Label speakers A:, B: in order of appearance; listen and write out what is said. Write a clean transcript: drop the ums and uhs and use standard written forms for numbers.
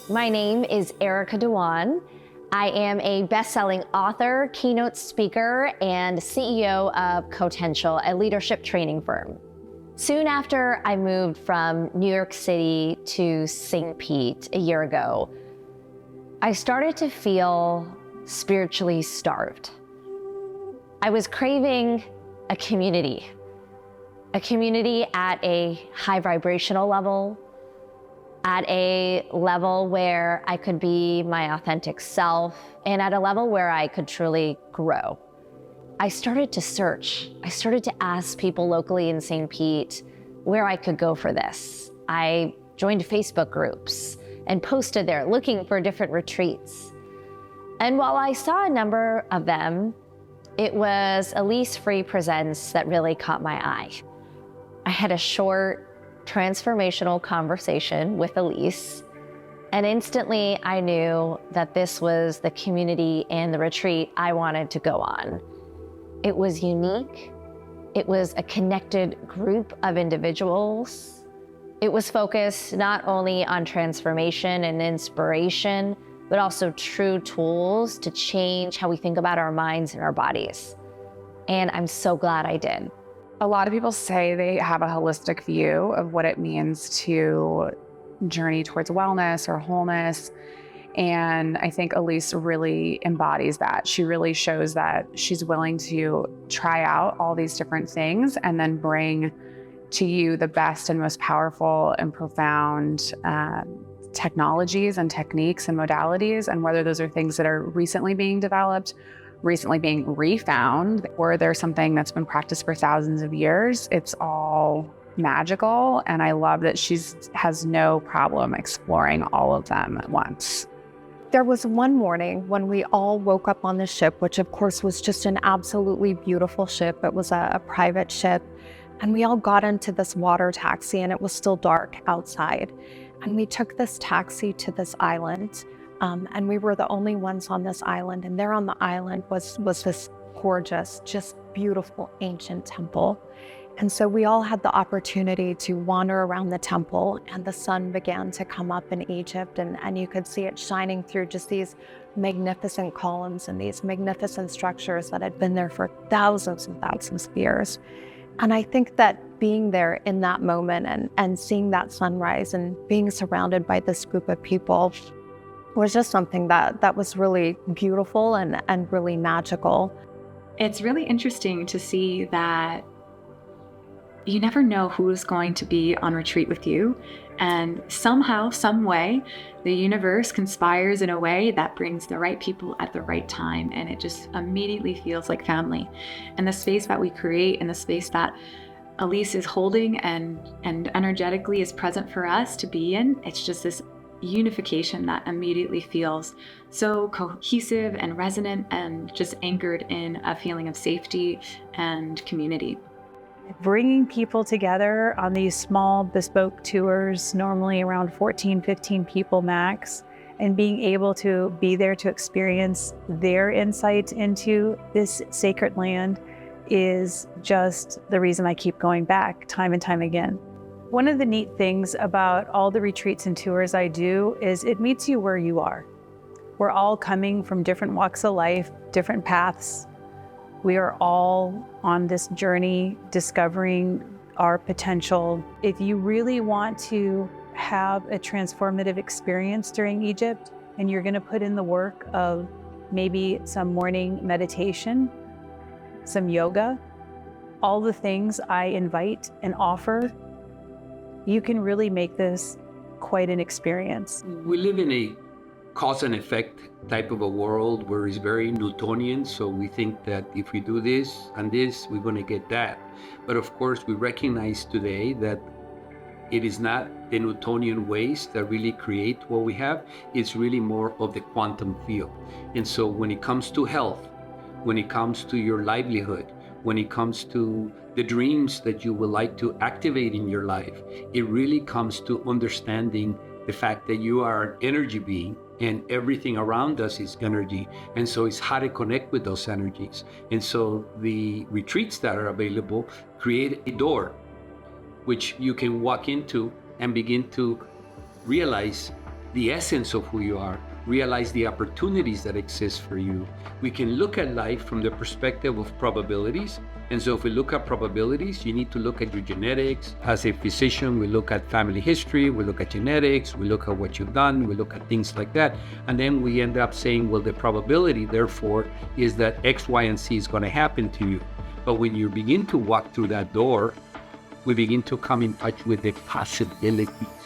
A: My name is Erica Dewan. I am a best-selling author, keynote speaker, and CEO of Potential, a leadership training firm. Soon after I moved from New York City to St. Pete a year ago, I started to feel spiritually starved. I was craving a community at a high vibrational level, at a level where I could be my authentic self, and at a level where I could truly grow. I started to search. I started to ask people locally in St. Pete where I could go for this. I joined Facebook groups and posted there looking for different retreats. And while I saw a number of them, it was Elise Free Presents that really caught my eye. I had a short, transformational conversation with Elise, and instantly I knew that this was the community and the retreat I wanted to go on. It was unique. It was a connected group of individuals. It was focused not only on transformation and inspiration, but also true tools to change how we think about our minds and our bodies. And I'm so glad I did.
B: A lot of people say they have a holistic view of what it means to journey towards wellness or wholeness. And I think Elise really embodies that. She really shows that she's willing to try out all these different things and then bring to you the best and most powerful and profound technologies and techniques and modalities, and whether those are things that are recently being developed, recently being refound, or there's something that's been practiced for thousands of years. It's all magical, and I love that she has no problem exploring all of them at once.
C: There was one morning when we all woke up on the ship, which of course was just an absolutely beautiful ship. It was a private ship, and we all got into this water taxi, and it was still dark outside. And we took this taxi to this island, and we were the only ones on this island. And there on the island was this gorgeous, just beautiful ancient temple. And so we all had the opportunity to wander around the temple, and the sun began to come up in Egypt, and you could see it shining through just these magnificent columns and these magnificent structures that had been there for thousands and thousands of years. And I think that being there in that moment and seeing that sunrise and being surrounded by this group of people was just something that was really beautiful and really magical.
D: It's really interesting to see that you never know who's going to be on retreat with you. And somehow, some way, the universe conspires in a way that brings the right people at the right time. And it just immediately feels like family. And the space that we create and the space that Elise is holding and energetically is present for us to be in, it's just this unification that immediately feels so cohesive and resonant and just anchored in a feeling of safety and community.
E: Bringing people together on these small bespoke tours, normally around 14, 15 people max, and being able to be there to experience their insight into this sacred land is just the reason I keep going back time and time again. One of the neat things about all the retreats and tours I do is it meets you where you are. We're all coming from different walks of life, different paths. We are all on this journey discovering our potential. If you really want to have a transformative experience during Egypt, and you're going to put in the work of maybe some morning meditation, some yoga, all the things I invite and offer, you can really make this quite an experience.
F: We live in a cause and effect type of a world where it's very Newtonian. So we think that if we do this and this, we're going to get that. But of course, we recognize today that it is not the Newtonian ways that really create what we have. It's really more of the quantum field. And so when it comes to health, when it comes to your livelihood, when it comes to the dreams that you would like to activate in your life, it really comes to understanding the fact that you are an energy being and everything around us is energy. And so it's how to connect with those energies. And so the retreats that are available create a door which you can walk into and begin to realize the essence of who you are, realize the opportunities that exist for you. We can look at life from the perspective of probabilities. And so if we look at probabilities, you need to look at your genetics. As a physician, we look at family history, we look at genetics, we look at what you've done, we look at things like that. And then we end up saying, well, the probability, therefore, is that X, Y, and Z is going to happen to you. But when you begin to walk through that door, we begin to come in touch with the possibilities.